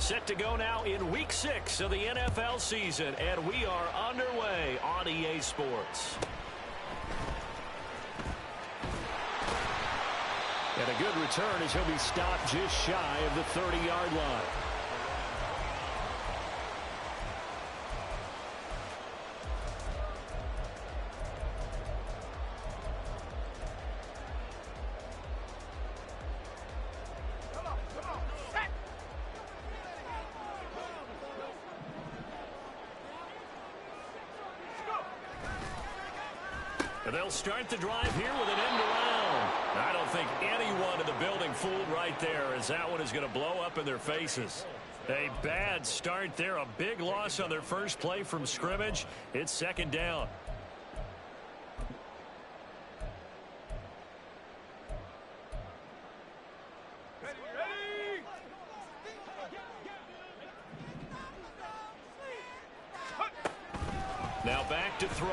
Set to go now in Week 6 of the NFL season, and we are underway on EA Sports. And a good return as he'll be stopped just shy of the 30-yard line. They'll start the drive here with an end around. I don't think anyone in the building fooled right there, as that one is going to blow up in their faces. A bad start there, a big loss on their first play from scrimmage. It's second down. Now back to throw.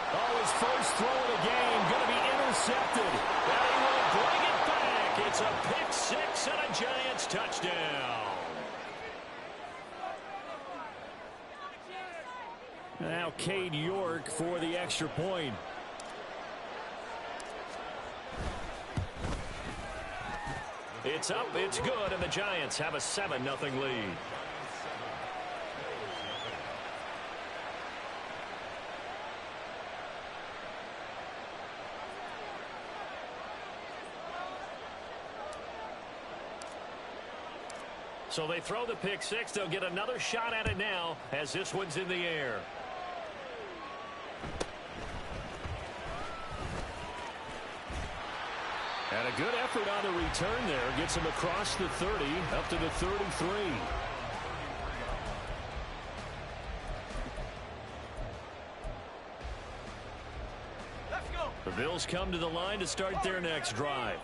Oh, his first throw of the game going to be intercepted. And he will bring it back. It's a pick six and a Giants touchdown. Now Cade York for the extra point. It's up, it's good, and the Giants have a 7-0 lead. So they throw the pick six. They'll get another shot at it now as this one's in the air. And a good effort on the return there. Gets him across the 30, up to the 33. Let's go. The Bills come to the line to start their next drive.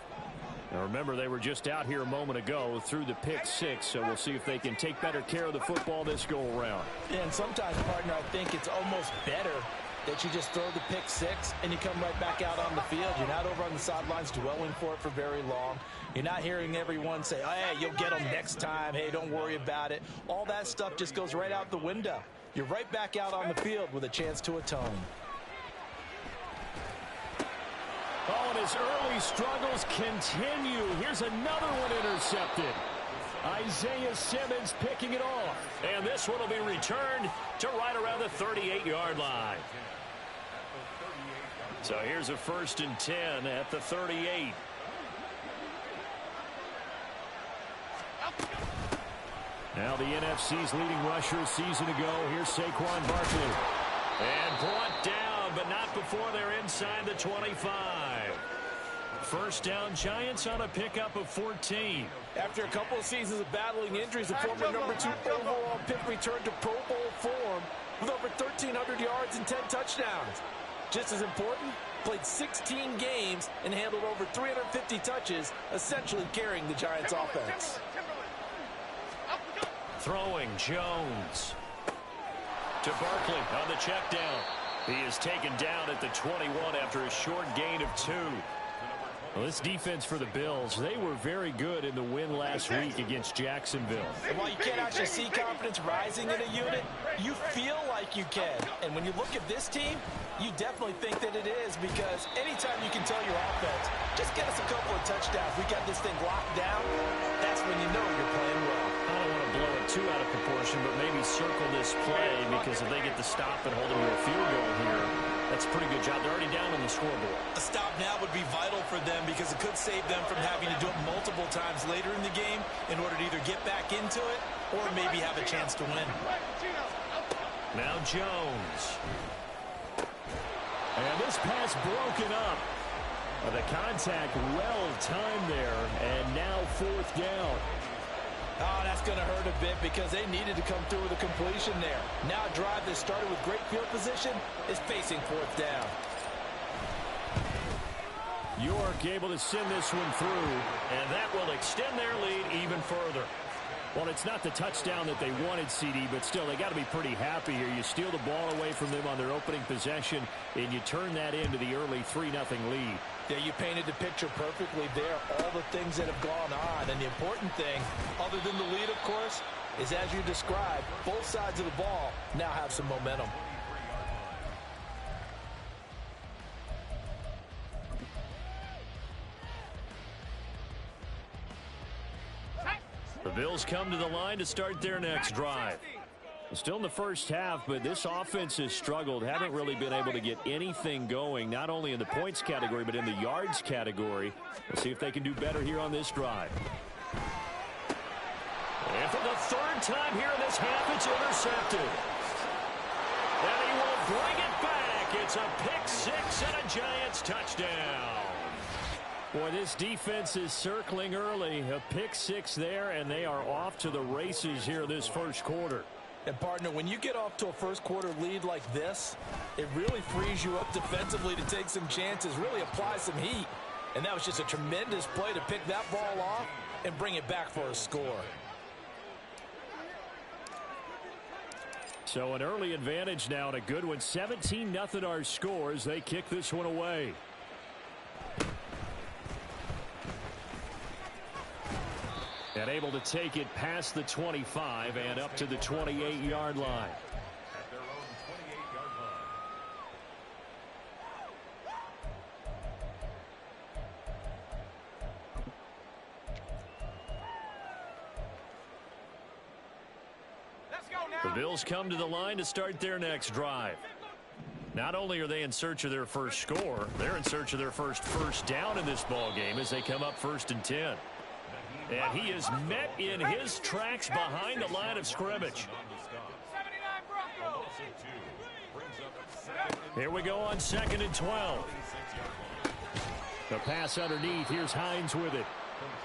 Now remember, they were just out here a moment ago through the pick six, so we'll see if they can take better care of the football this go-around. Yeah, and sometimes, partner, I think it's almost better that you just throw the pick six and you come right back out on the field. You're not over on the sidelines dwelling for it for very long. You're not hearing everyone say, oh, hey, you'll get them next time. Hey, don't worry about it. All that stuff just goes right out the window. You're right back out on the field with a chance to atone. Oh, and his early struggles continue. Here's another one intercepted. Isaiah Simmons picking it off. And this one will be returned to right around the 38-yard line. So here's a 1st and 10 at the 38. Now the NFC's leading rusher a season ago. Here's Saquon Barkley. And brought down, but not before they're inside the 25. First down, Giants on a pickup of 14. After a couple of seasons of battling injuries, the former number 2 overall pick returned to Pro Bowl form with over 1,300 yards and 10 touchdowns. Just as important, played 16 games and handled over 350 touches, essentially carrying the Giants offense. Throwing Jones to Barkley on the check down. He is taken down at the 21 after a short gain of 2. Well, this defense for the Bills, they were very good in the win last week against Jacksonville. And while you can't actually see confidence rising in a unit, you feel like you can. And when you look at this team, you definitely think that it is, because anytime you can tell your offense, just get us a couple of touchdowns, we got this thing locked down, that's when you know you're playing well. I don't want to blow it too out of proportion, but maybe circle this play, because if they get the stop and hold them to a field goal here, that's a pretty good job. They're already down on the scoreboard. A stop now would be vital for them, because it could save them from having to do it multiple times later in the game in order to either get back into it or maybe have a chance to win. Now Jones. And this pass broken up. The contact well timed there, and now 4th down. Oh, that's going to hurt a bit, because they needed to come through with a completion there. Now a drive that started with great field position is facing 4th down. York able to send this one through, and that will extend their lead even further. Well, it's not the touchdown that they wanted, CD, but still, they got to be pretty happy here. You steal the ball away from them on their opening possession, and you turn that into the early 3-0 lead. Yeah, you painted the picture perfectly there, all the things that have gone on. And the important thing, other than the lead, of course, is as you described, both sides of the ball now have some momentum. The Bills come to the line to start their next drive. Still in the first half, but this offense has struggled. Haven't really been able to get anything going, not only in the points category, but in the yards category. We'll see if they can do better here on this drive. And for the third time here in this half, it's intercepted. And he will bring it back. It's a pick six and a Giants touchdown. Boy, this defense is circling early. A pick six there, and they are off to the races here this first quarter. And, partner, when you get off to a first-quarter lead like this, it really frees you up defensively to take some chances, really apply some heat. And that was just a tremendous play to pick that ball off and bring it back for a score. So an early advantage now and a good one. 17-0 our score as they kick this one away. And able to take it past the 25 and up to the 28-yard line. At their own 28-yard line. Let's go now. The Bills come to the line to start their next drive. Not only are they in search of their first score, they're in search of their first down in this ball game as they come up 1st and 10. And he is met in his tracks behind the line of scrimmage. Here we go on 2nd and 12. The pass underneath. Here's Hines with it.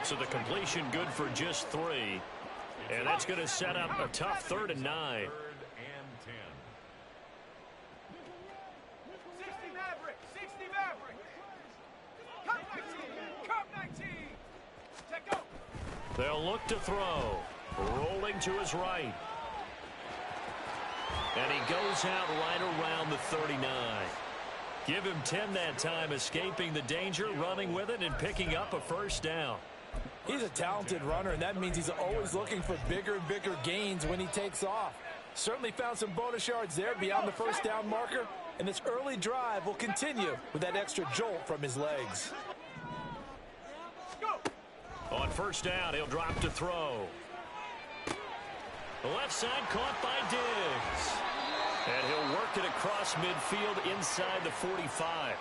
So the completion good for just 3. And that's going to set up a tough 3rd and 9. 60 Maverick. Come 19. Take go. They'll look to throw. Rolling to his right. And he goes out right around the 39. Give him 10 that time, escaping the danger, running with it, and picking up a first down. He's a talented runner, and that means he's always looking for bigger and bigger gains when he takes off. Certainly found some bonus yards there beyond the first down marker, and this early drive will continue with that extra jolt from his legs. On first down, he'll drop to throw. The left side caught by Diggs. And he'll work it across midfield inside the 45.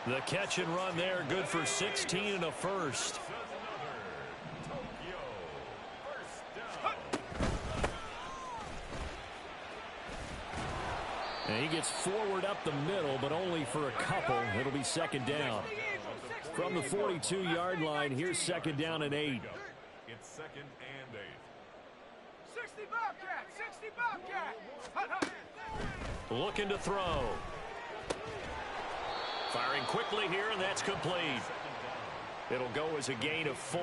The catch and run there, good for 16 and a first. And he gets forward up the middle, but only for a couple. It'll be 2nd down. From the 42-yard line, here's 2nd down and 8. It's 2nd and 8. 60 Bobcat. Looking to throw. Firing quickly here, and that's complete. It'll go as a gain of 4.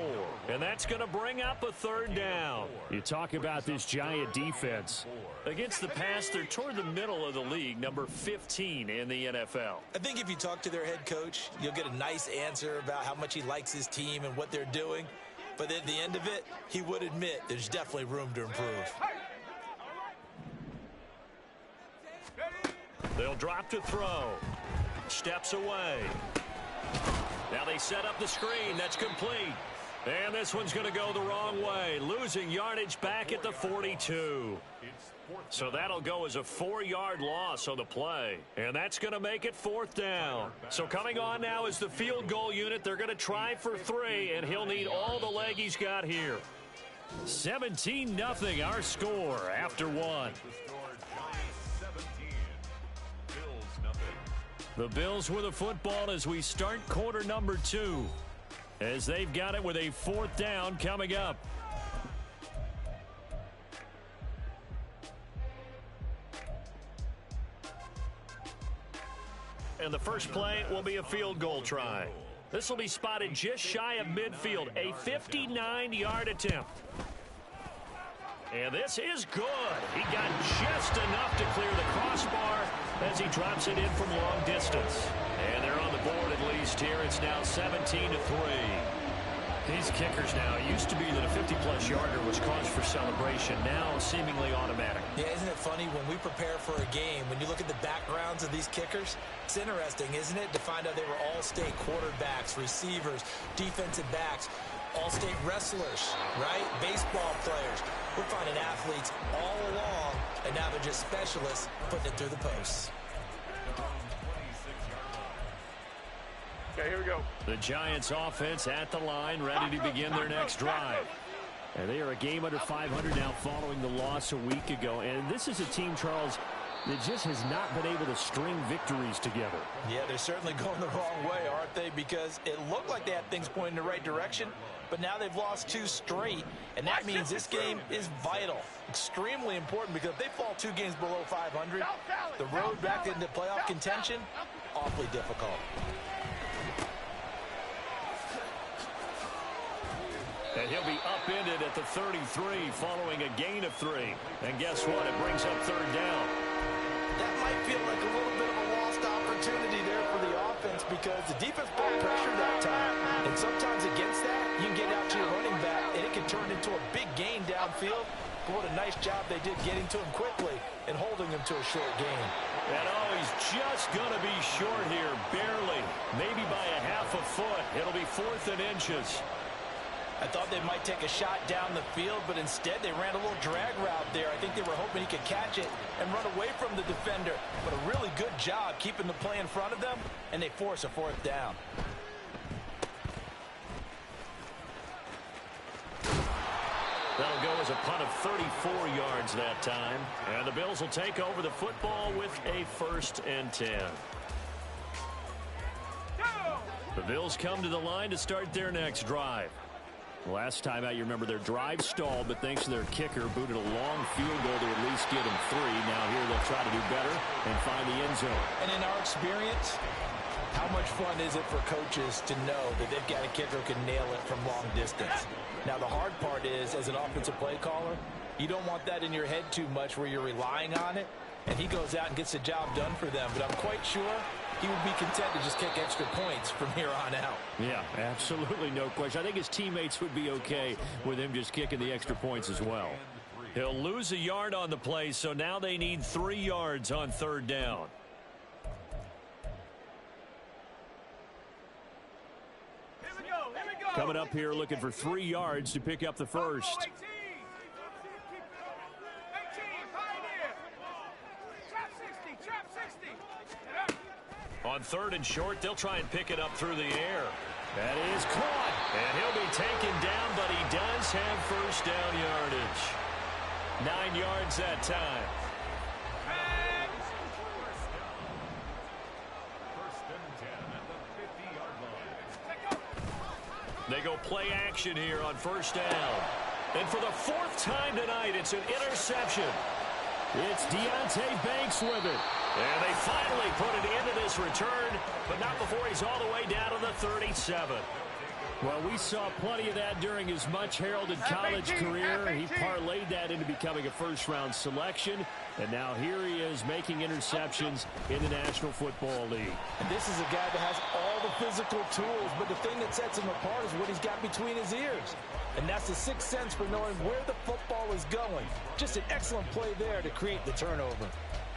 And that's going to bring up a 3rd down. You talk about this Giant defense. Against the pass, they're toward the middle of the league, number 15 in the NFL. I think if you talk to their head coach, you'll get a nice answer about how much he likes his team and what they're doing. But at the end of it, he would admit there's definitely room to improve. They'll drop to throw. Steps away. Now they set up the screen. That's complete. And this one's going to go the wrong way. Losing yardage back at the 42. So that'll go as a 4-yard loss on the play. And that's going to make it 4th down. So coming on now is the field goal unit. They're going to try for 3, and he'll need all the leg he's got here. 17-0 our score after 1. The Bills with a football as we start quarter number 2. As they've got it with a 4th down coming up. And the first play will be a field goal try. This will be spotted just shy of midfield. A 59-yard attempt. And this is good. He got just enough to clear the crossbar as he drops it in from long distance. And they're on the board at least east here. It's now 17-3. These kickers now, it used to be that a 50-plus yarder was cause for celebration. Now seemingly automatic. Yeah, isn't it funny when we prepare for a game, when you look at the backgrounds of these kickers, it's interesting, isn't it, to find out they were all-state quarterbacks, receivers, defensive backs, all-state wrestlers, right? Baseball players. We're finding athletes all along, and now they're just specialists putting it through the posts. Okay, here we go. The Giants offense at the line, ready to begin their next drive. And they are a game under 500 now following the loss a week ago. And this is a team, Charles, that just has not been able to string victories together. Yeah, they're certainly going the wrong way, aren't they? Because it looked like they had things pointing in the right direction, but now they've lost 2 straight, and that means this game is vital, extremely important, because if they fall 2 games below 500, the road back into playoff contention, awfully difficult. And he'll be upended at the 33 following a gain of 3. And guess what? It brings up 3rd down. That might feel like a little bit of a lost opportunity there for the offense because the defense brought pressure that time. And sometimes against that, you can get out to your running back, and it can turn into a big gain downfield. But what a nice job they did getting to him quickly and holding him to a short gain. And oh, he's just going to be short here, barely, maybe by a half a foot. It'll be 4th and inches. I thought they might take a shot down the field, but instead they ran a little drag route there. I think they were hoping he could catch it and run away from the defender. But a really good job keeping the play in front of them, and they force a 4th down. That'll go as a punt of 34 yards that time. And the Bills will take over the football with a 1st and 10. The Bills come to the line to start their next drive. Last time out, you remember their drive stalled, but thanks to their kicker, booted a long field goal to at least get them 3. Now here they'll try to do better and find the end zone. And in our experience, how much fun is it for coaches to know that they've got a kicker who can nail it from long distance? Now, the hard part is, as an offensive play caller, you don't want that in your head too much where you're relying on it, and he goes out and gets the job done for them. But I'm quite sure he would be content to just kick extra points from here on out. Yeah, absolutely no question. I think his teammates would be okay with him just kicking the extra points as well. He'll lose a yard on the play, so now they need 3 yards on 3rd down. Here we go. Coming up here looking for 3 yards to pick up the first. 18, pioneer. Trap 60. On 3rd and short, they'll try and pick it up through the air. That is caught. And he'll be taken down, but he does have 1st down yardage. 9 yards that time. They go play action here on 1st down. And for the 4th time tonight, it's an interception. It's Deontay Banks with it. And they finally put it into this return, but not before he's all the way down to the 37. Well, we saw plenty of that during his much-heralded college career. He parlayed that into becoming a first-round selection, and now here he is making interceptions in the National Football League. And this is a guy that has all the physical tools, but the thing that sets him apart is what he's got between his ears. And that's the 6th sense for knowing where the football is going. Just an excellent play there to create the turnover.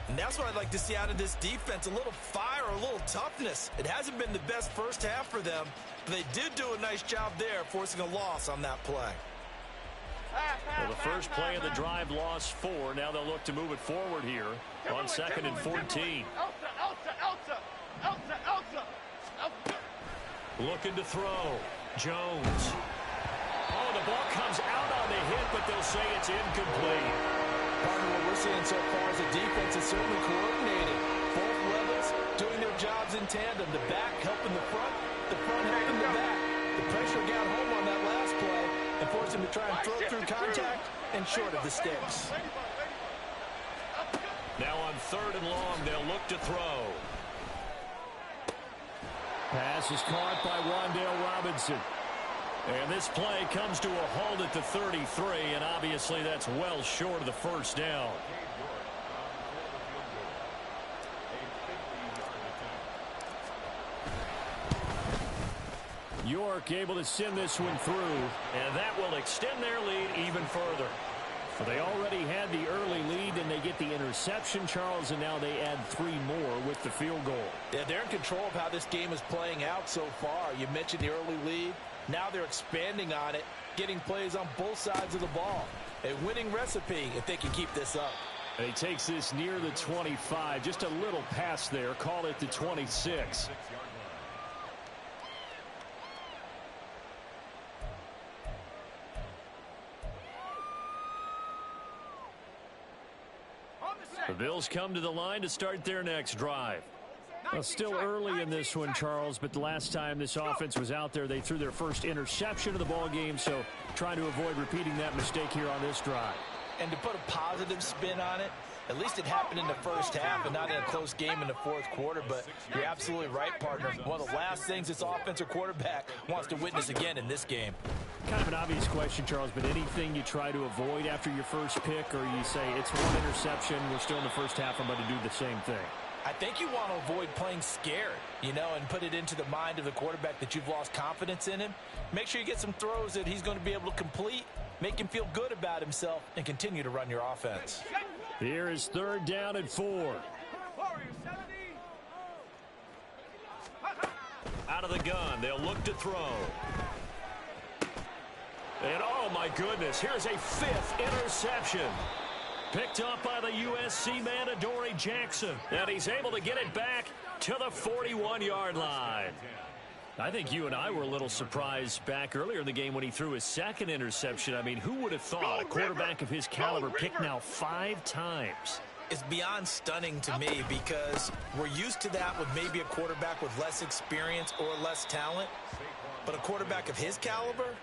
And that's what I'd like to see out of this defense, a little fire, a little toughness. It hasn't been the best first half for them, but they did do a nice job there, forcing a loss on that play. Well, the first play of the drive lost 4. Now they'll look to move it forward here on 2nd and 14. Looking to throw. Jones. Oh, the ball comes out on the hit, but they'll say it's incomplete. Partner, what we're seeing so far is the defense is certainly coordinated. Both levels doing their jobs in tandem. The back helping the front helping the back. The pressure got home on that last play and forced him to try and throw through contact and short of the sticks. Now on 3rd and long, they'll look to throw. Pass is caught by Wan'Dale Robinson. And this play comes to a halt at the 33, and obviously that's well short of the 1st down. York able to send this one through, and that will extend their lead even further. So they already had the early lead, and they get the interception, Charles, and now they add 3 more with the field goal. Yeah, they're in control of how this game is playing out so far. You mentioned the early lead. Now they're expanding on it, getting plays on both sides of the ball. A winning recipe if they can keep this up. And he takes this near the 25. Just a little pass there. Call it the 26. The Bills come to the line to start their next drive. Well, still early in this one, Charles, but the last time this offense was out there, they threw their first interception of the ball game, so trying to avoid repeating that mistake here on this drive. And to put a positive spin on it, at least it happened in the first half and not in a close game in the fourth quarter. But you're absolutely right, partner. One of the last things this offensive quarterback wants to witness again in this game. Kind of an obvious question, Charles, but anything you try to avoid after your first pick, or you say it's one interception, we're still in the first half, I'm going to do the same thing? I think you want to avoid playing scared, and put it into the mind of the quarterback that you've lost confidence in him. Make sure you get some throws that he's going to be able to complete, make him feel good about himself, and continue to run your offense. Here is 3rd down and 4. Out of the gun, they'll look to throw. And oh my goodness, here's a 5th interception. Picked up by the USC man, Adoree Jackson. And he's able to get it back to the 41-yard line. I think you and I were a little surprised back earlier in the game when he threw his 2nd interception. I mean, who would have thought a quarterback of his caliber picked now 5 times? It's beyond stunning to me because we're used to that with maybe a quarterback with less experience or less talent. But a quarterback of his caliber,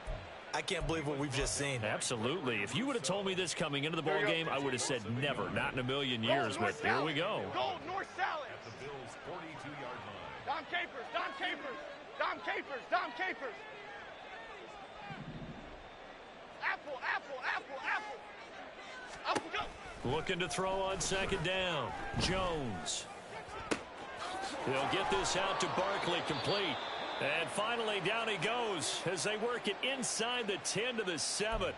I can't believe what we've just seen. Absolutely. If you would have told me this coming into the ball game, I would have said never, not in a million years. But here we go. Gold North Salad. At the Bills' 42-yard line. Dom Capers, Dom Capers, Dom Capers, Dom Capers. Apple, apple, apple, apple. Apple, go. Looking to throw on 2nd down. Jones. He'll get this out to Barkley, complete. And finally, down he goes as they work it inside the 10 to the 7.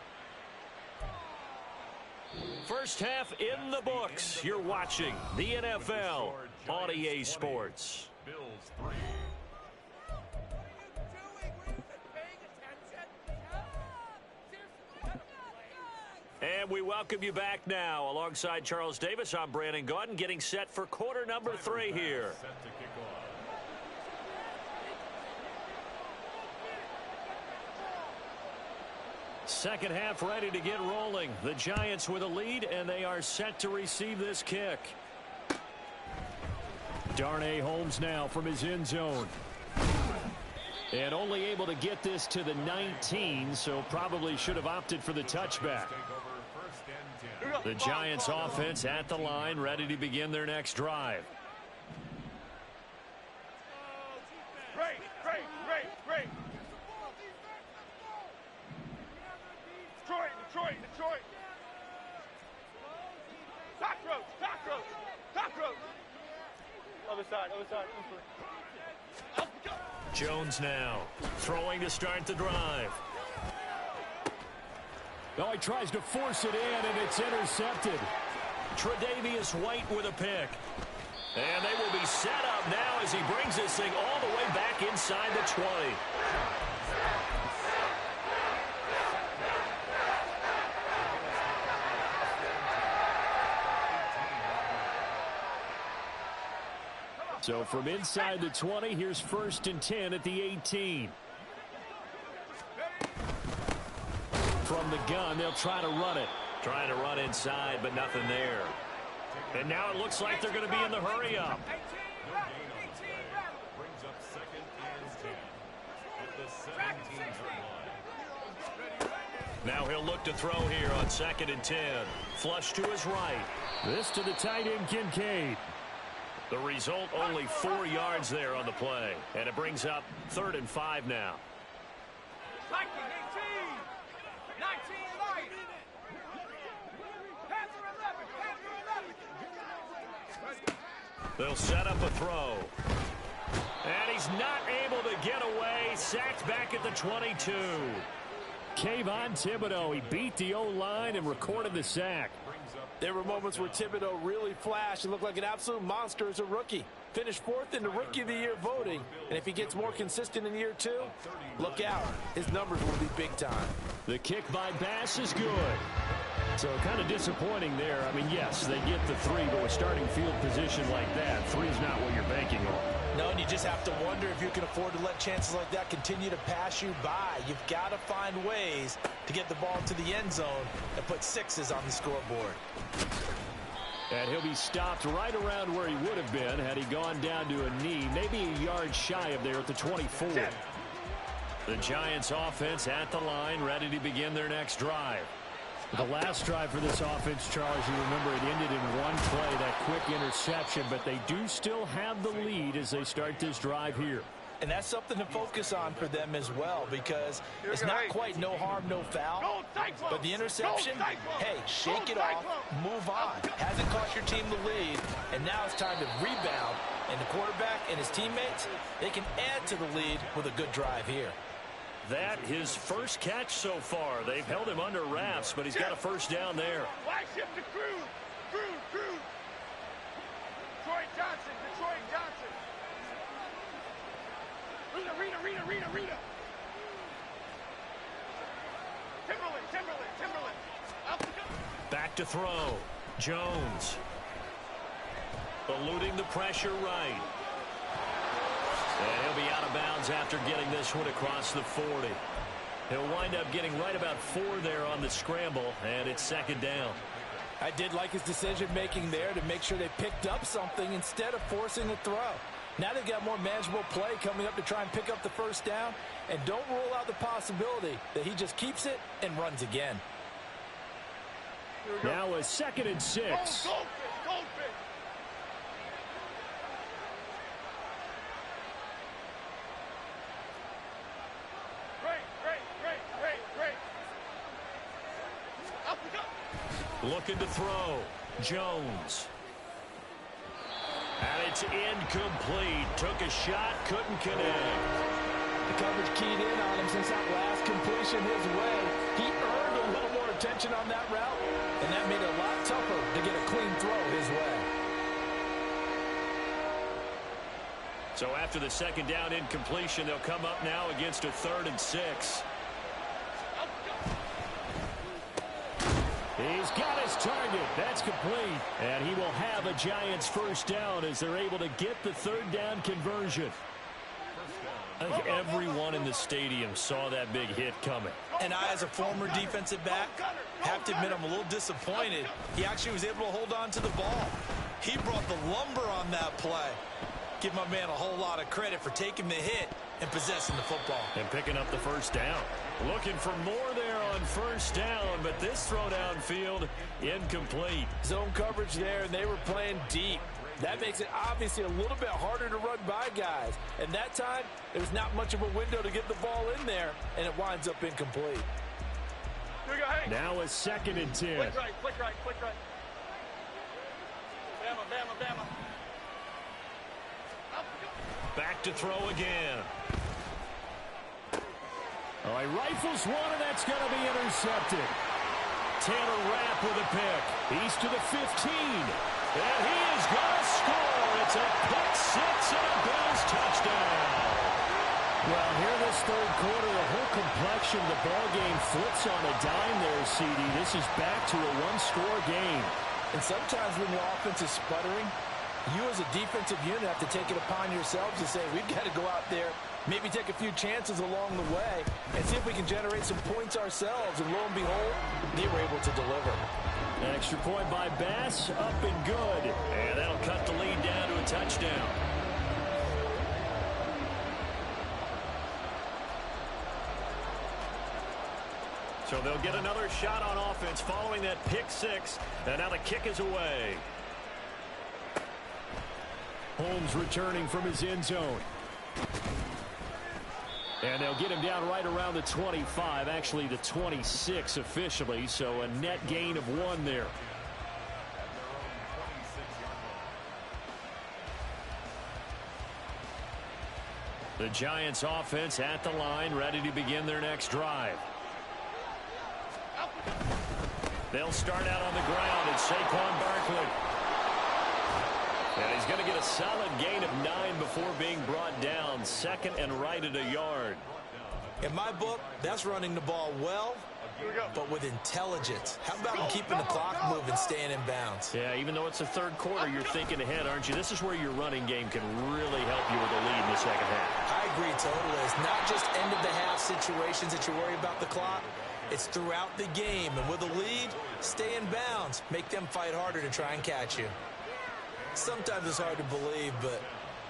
First half in the books. You're watching the NFL on EA Sports. And we welcome you back now. Alongside Charles Davis, I'm Brandon Gaudin, getting set for quarter number 3 here. Second half ready to get rolling. The Giants with a lead, and they are set to receive this kick. Darnay Holmes now from his end zone. And only able to get this to the 19, so probably should have opted for the touchback. The Giants offense at the line, ready to begin their next drive. Great, great, great, great. Detroit, Detroit, Detroit. Cockroach, cockroach, cockroach. Other side, other side. Jones now throwing to start the drive. Oh, he tries to force it in, and it's intercepted. Tre'Davious White with a pick. And they will be set up now as he brings this thing all the way back inside the 20. So from inside the 20, here's 1st and 10 at the 18. From the gun, they'll try to run it. Trying to run inside, but nothing there. And now it looks like they're going to be in the hurry-up. Brings up 2nd and 10 at the 17-yard line. Now he'll look to throw here on 2nd and 10. Flush to his right. This to the tight end, Kincaid. The result, only 4 yards there on the play. And it brings up 3rd and 5 now. 19, 19, light. Panther 11, Panther 11. They'll set up a throw. And he's not able to get away. sacked back at the 22. Kayvon Thibodeau, he beat the O-line and recorded the sack. There were moments where Thibodeau really flashed and looked like an absolute monster as a rookie. Finished 4th in the Rookie of the Year voting. And if he gets more consistent in year 2, look out. His numbers will be big time. The kick by Bass is good. So kind of disappointing there. I mean, yes, they get the 3, but with starting field position like that, 3 is not what you're banking on. No, and you just have to wonder if you can afford to let chances like that continue to pass you by. You've got to find ways to get the ball to the end zone and put 6s on the scoreboard. And he'll be stopped right around where he would have been had he gone down to a knee, maybe a yard shy of there at the 24. The Giants offense at the line, ready to begin their next drive. The last drive for this offense, Charles, you remember it ended in one play, that quick interception, but they do still have the lead as they start this drive here. And that's something to focus on for them as well, because it's not quite no harm, no foul. But the interception, hey, shake it off, move on. Hasn't cost your team the lead, and now it's time to rebound. And the quarterback and his teammates, they can add to the lead with a good drive here. That his first catch so far. They've held him under wraps, but he's got a first down there. Wide shift to Cruz. Cruz. Detroit Johnson. Rita. Timberland. Out the gun. Back to throw. Jones. Eluding the pressure right. And he'll be out of bounds after getting this one across the 40. He'll wind up getting right about 4 there on the scramble, and it's 2nd down. I did like his decision-making there to make sure they picked up something instead of forcing a throw. Now they've got more manageable play coming up to try and pick up the first down, and don't rule out the possibility that he just keeps it and runs again. Now a 2nd and 6. Goldfish. Great. Out the gun. Looking to throw. Jones. And it's incomplete. Took a shot, couldn't connect. The coverage keyed in on him since that last completion his way. He earned a little more attention on that route, and that made it a lot tougher to get a clean throw his way. So after the 2nd down incompletion, they'll come up now against a 3rd and 6. He's got his target. That's complete. And he will have a Giants first down as they're able to get the 3rd down conversion. I think everyone in the stadium saw that big hit coming. And I, as a former defensive back, have to admit I'm a little disappointed. He actually was able to hold on to the ball. He brought the lumber on that play. Give my man a whole lot of credit for taking the hit and possessing the football. And picking up the first down. Looking for more there on first down, but this throw downfield incomplete. Zone coverage there, and they were playing deep. That makes it obviously a little bit harder to run by guys. And that time, there was not much of a window to get the ball in there, and it winds up incomplete. Now a 2nd and 10. Flick right. Bama. Back to throw again. All right, rifles one, and that's going to be intercepted. Taylor Rapp with a pick. He's to the 15. And he is going to score. It's a pick 6 and a Bills touchdown. Well, here this 3rd quarter, the whole complexion of the ball game flips on a dime there, CD. This is back to a 1-score game. And sometimes when your offense is sputtering, you as a defensive unit have to take it upon yourselves to say, we've got to go out there, maybe take a few chances along the way, and see if we can generate some points ourselves. And lo and behold, they were able to deliver. An extra point by Bass, up and good. And that'll cut the lead down to a touchdown. So they'll get another shot on offense following that pick 6. And now the kick is away. Holmes returning from his end zone. And they'll get him down right around the 25, actually the 26 officially, so a net gain of 1 there. The Giants offense at the line, ready to begin their next drive. They'll start out on the ground, and Saquon Barkley. And he's going to get a solid gain of 9 before being brought down. Second and right at a yard. In my book, that's running the ball well, but with intelligence. How about keeping the clock moving, staying in bounds? Yeah, even though it's the third quarter, you're thinking ahead, aren't you? This is where your running game can really help you with a lead in the second half. I agree totally. It's not just end-of-the-half situations that you worry about the clock. It's throughout the game. And with a lead, stay in bounds. Make them fight harder to try and catch you. Sometimes it's hard to believe, but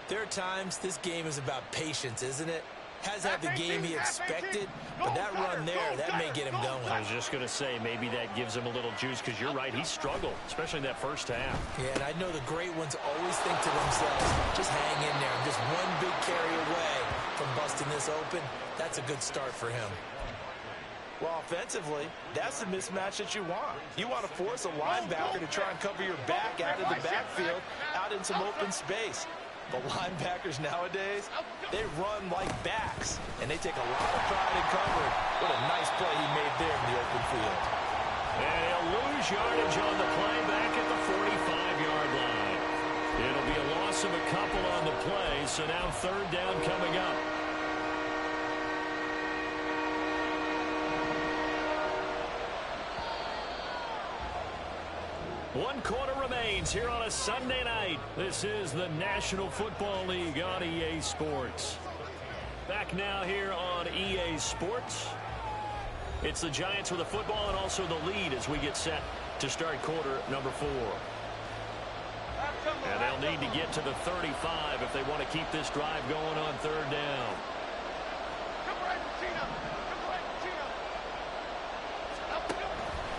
there are times this game is about patience, isn't it? Hasn't had the game he expected, but that run there, that may get him going. I was just going to say, maybe that gives him a little juice, because you're right, he struggled, especially in that first half. Yeah, and I know the great ones always think to themselves, just hang in there. I'm just one big carry away from busting this open. That's a good start for him. Well, offensively, that's the mismatch that you want. You want to force a linebacker to try and cover your back out of the backfield, out in some open space. But linebackers nowadays, they run like backs, and they take a lot of pride in covering. What a nice play he made there in the open field. And he'll lose yardage on the play back at the 45-yard line. It'll be a loss of a couple on the play, so now third down coming up. One quarter remains here on a Sunday night. This is the National Football League on EA Sports. Back now here on EA Sports. It's the Giants with the football and also the lead as we get set to start quarter number 4. And they'll need to get to the 35 if they want to keep this drive going on third down.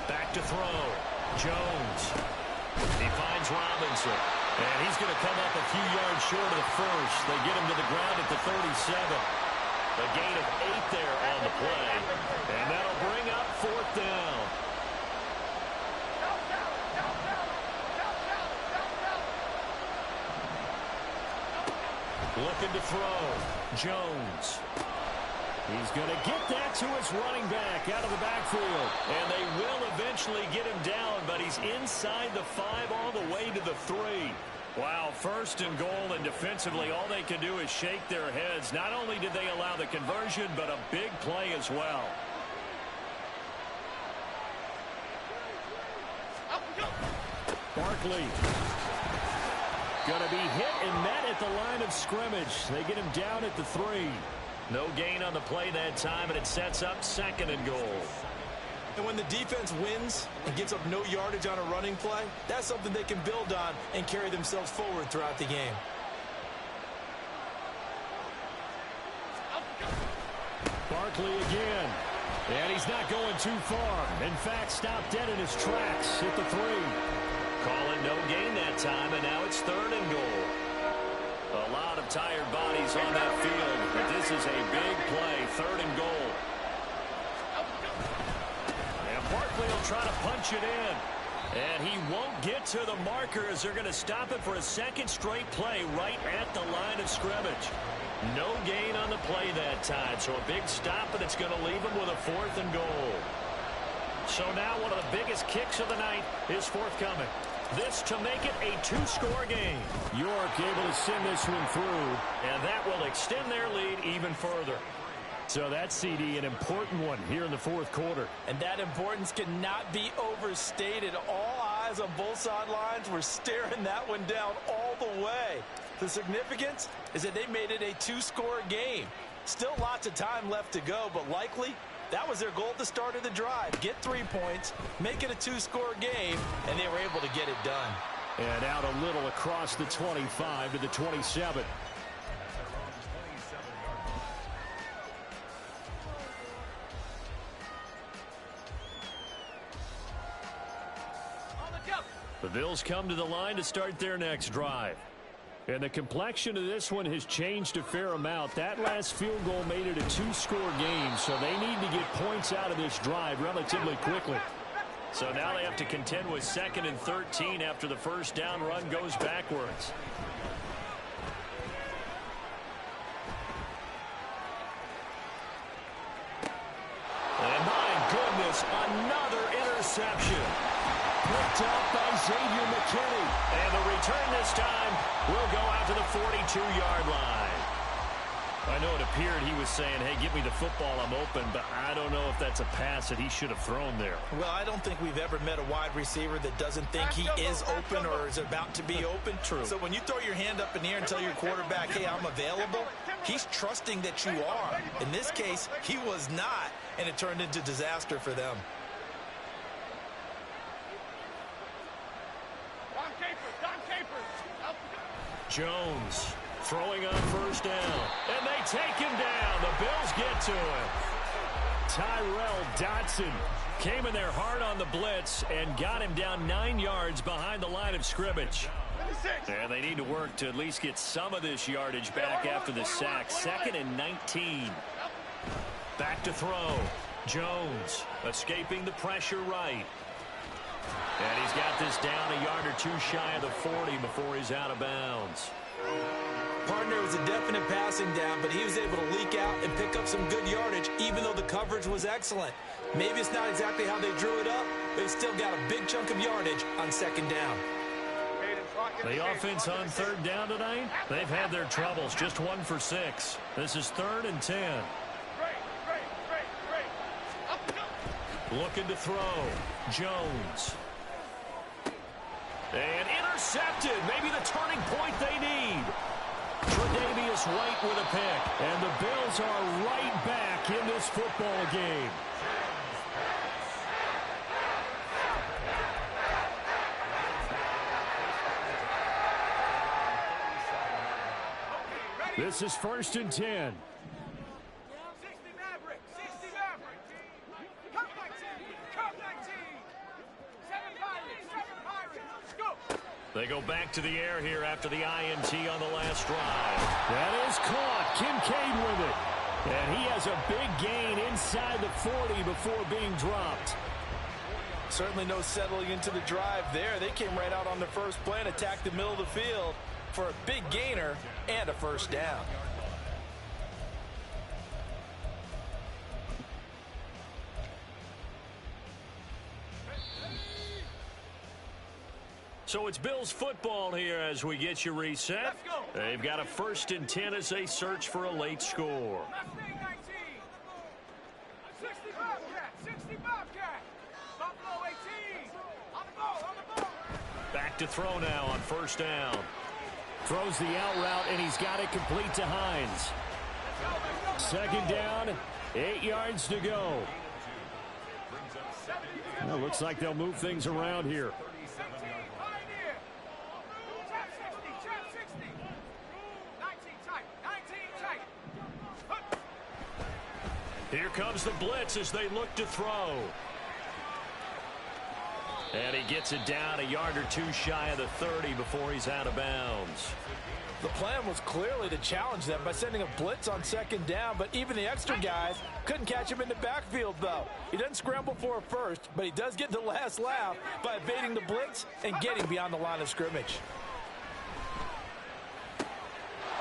Back to throw. Jones. He finds Robinson. And he's going to come up a few yards short of the first. They get him to the ground at the 37. A gain of 8 there on the play. And that'll bring up fourth down. Looking to throw. Jones. He's going to get that to his running back out of the backfield. And they will eventually get him down, but he's inside the 5 all the way to the 3. Wow, first and goal, and defensively all they can do is shake their heads. Not only did they allow the conversion, but a big play as well. Barkley. Going to be hit and met at the line of scrimmage. They get him down at the 3. No gain on the play that time, and it sets up second and goal. And when the defense wins and gives up no yardage on a running play, that's something they can build on and carry themselves forward throughout the game. Barkley again. And he's not going too far. In fact, stopped dead in his tracks at the 3. Calling no gain that time, and now it's third and goal. A lot of tired bodies on that field, but this is a big play, third and goal. And Barkley will try to punch it in. And he won't get to the marker as they're going to stop it for a second straight play right at the line of scrimmage. No gain on the play that time, so a big stop, and it's going to leave him with a fourth and goal. So now one of the biggest kicks of the night is forthcoming. This to make it a 2-score game. York able to send this one through, and that will extend their lead even further. So that's, CD, an important one here in the fourth quarter. And that importance cannot be overstated. All eyes on both sidelines were staring that one down all the way. The significance is that they made it a 2-score game. Still lots of time left to go, but likely that was their goal at the start of the drive. Get 3 points, make it a 2-score game, and they were able to get it done. And out a little across the 25 to the 27. The Bills come to the line to start their next drive. And the complexion of this one has changed a fair amount. That last field goal made it a 2-score game, so they need to get points out of this drive relatively quickly. So now they have to contend with 2nd and 13 after the first down run goes backwards. Davis, another interception. Picked up by Xavier McKinney. And the return this time will go out to the 42-yard line. I know it appeared he was saying, hey, give me the football, I'm open, but I don't know if that's a pass that he should have thrown there. Well, I don't think we've ever met a wide receiver that doesn't think he is open or is about to be open. True. So when you throw your hand up in the air and tell your quarterback, hey, I'm available, he's trusting that you are. In this case, he was not, and it turned into disaster for them. Don Capers. Jones throwing on first down. And they take him down. The Bills get to him. Tyrell Dotson came in there hard on the blitz and got him down 9 yards behind the line of scrimmage. And they need to work to at least get some of this yardage back after the sack. 2nd and 19. Back to throw. Jones escaping the pressure right. And he's got this down a yard or two shy of the 40 before he's out of bounds. Partner was a definite passing down, but he was able to leak out and pick up some good yardage, even though the coverage was excellent. Maybe it's not exactly how they drew it up, but he still got a big chunk of yardage on 2nd down. The offense on 3rd down tonight, they've had their troubles, just 1 for 6. This is 3rd and 10. Looking to throw. Jones. And intercepted. Maybe the turning point they need. Tre'Davious White with a pick. And the Bills are right back in this football game. This is 1st and 10. 60 Maverick. 60 Maverick. Come 19. Come 19. 7 Pirates. 7 Pirates. Let's go. They go back to the air here after the INT on the last drive. That is caught. Kincaid with it. And he has a big gain inside the 40 before being dropped. Certainly no settling into the drive there. They came right out on the first play and attacked the middle of the field for a big gainer and a 1st down. So it's Bills football here as we get you reset. They've got a 1st and 10 as they search for a late score. Mustang 19. 60 Bobcat. 60 Bobcat. Buffalo 18. On the ball. On the ball. Back to throw now on 1st down. Throws the out route, and he's got it complete to Hines. 2nd down, 8 yards to go. Well, looks like they'll move things around here. Here comes the blitz as they look to throw. And he gets it down a yard or two shy of the 30 before he's out of bounds. The plan was clearly to challenge them by sending a blitz on 2nd down, but even the extra guys couldn't catch him in the backfield, though. He doesn't scramble for a first, but he does get the last laugh by evading the blitz and getting beyond the line of scrimmage.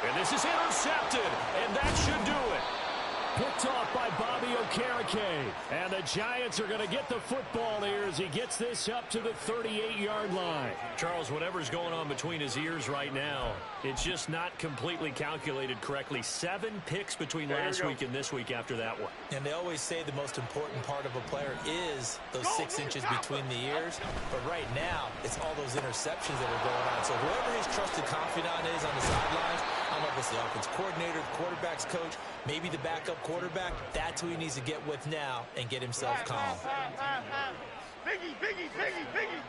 And this is intercepted, and that should do it. Picked off by Bobby Okereke. And the Giants are going to get the football here as he gets this up to the 38-yard line. Charles, whatever's going on between his ears right now, it's just not completely calculated correctly. 7 picks between last week and this week after that one. And they always say the most important part of a player is those 6 inches between the ears. But right now, it's all those interceptions that are going on. So whoever his trusted confidant is on the sidelines, I don't know if it's the offense coordinator, the quarterback's coach, maybe the backup quarterback, that's who he needs to get with now and get himself calm. Biggie, Biggie, Biggie, Biggie.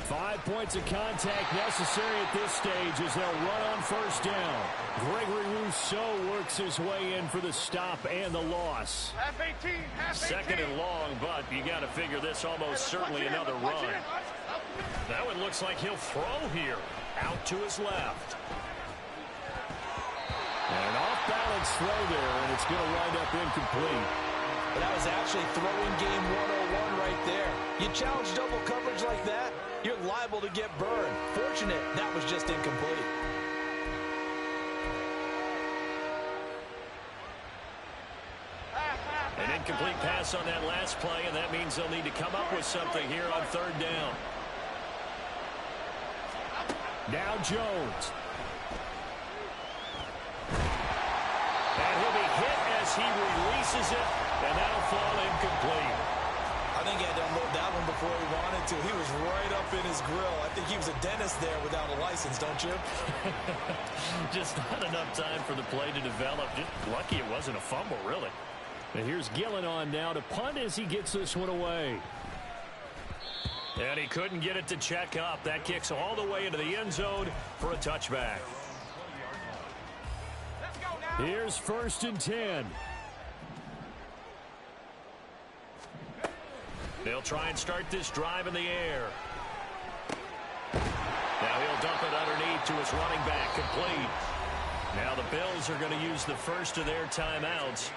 5 points of contact necessary at this stage as they'll run on 1st down. Gregory Rousseau works his way in for the stop and the loss. Half 18, half 18. 2nd and long, but you got to figure this almost certainly another run. That one looks like he'll throw here. Out to his left. And an off-balance throw there, and it's going to wind up incomplete. But that was actually throwing game 101 right there. You challenge double coverage like that, you're liable to get burned. Fortunate that was just incomplete. Incomplete pass on that last play, and that means they'll need to come up with something here on third down. Now Jones. And he'll be hit as he releases it, and that'll fall incomplete. I think he had to unload that one before he wanted to. He was right up in his grill. I think he was a dentist there without a license, don't you? Just not enough time for the play to develop. Just lucky it wasn't a fumble, really. And here's Gillen on now to punt as he gets this one away. And he couldn't get it to check up. That kicks all the way into the end zone for a touchback. Let's go now. Here's 1st and 10. They'll try and start this drive in the air. Now he'll dump it underneath to his running back, complete. Now the Bills are going to use the first of their timeouts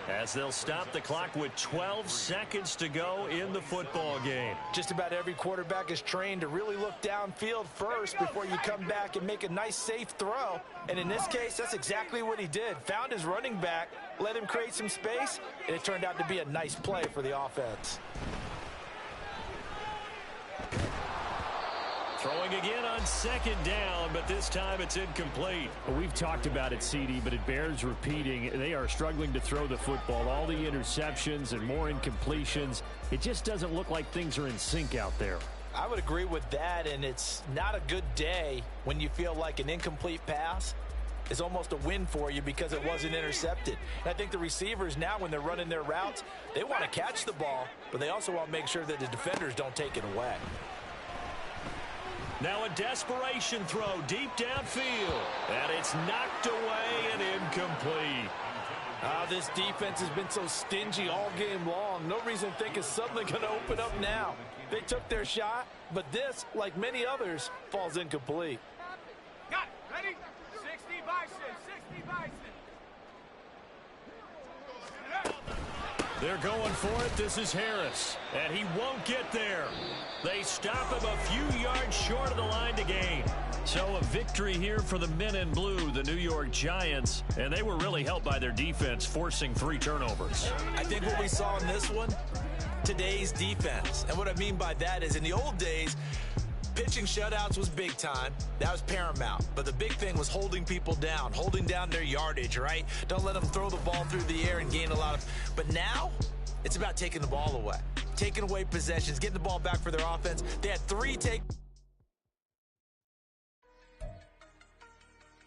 as they'll stop the clock with 12 seconds to go in the football game. Just about every quarterback is trained to really look downfield first before you come back and make a nice, safe throw. And in this case, that's exactly what he did. Found his running back, let him create some space, and it turned out to be a nice play for the offense. Throwing again on 2nd down, but this time it's incomplete. We've talked about it, CD, but it bears repeating. They are struggling to throw the football. All the interceptions and more incompletions. It just doesn't look like things are in sync out there. I would agree with that, and it's not a good day when you feel like an incomplete pass is almost a win for you because it wasn't intercepted. And I think the receivers now, when they're running their routes, they want to catch the ball, but they also want to make sure that the defenders don't take it away. Now a desperation throw deep downfield, and it's knocked away and incomplete. This defense has been so stingy all game long. No reason to think it's suddenly going to open up now. They took their shot, but this, like many others, falls incomplete. Got it. Ready? 60 Bison. 60 Bison. They're going for it. This is Harris, and he won't get there. They stop him a few yards short of the line to gain. So a victory here for the men in blue, the New York Giants, and they were really helped by their defense, forcing 3 turnovers. I think what we saw in this one, today's defense. And what I mean by that is in the old days, pitching shutouts was big time. That was paramount. But the big thing was holding people down, holding down their yardage, right? Don't let them throw the ball through the air and gain a lot of... But now, it's about taking the ball away, taking away possessions, getting the ball back for their offense. They had 3 take...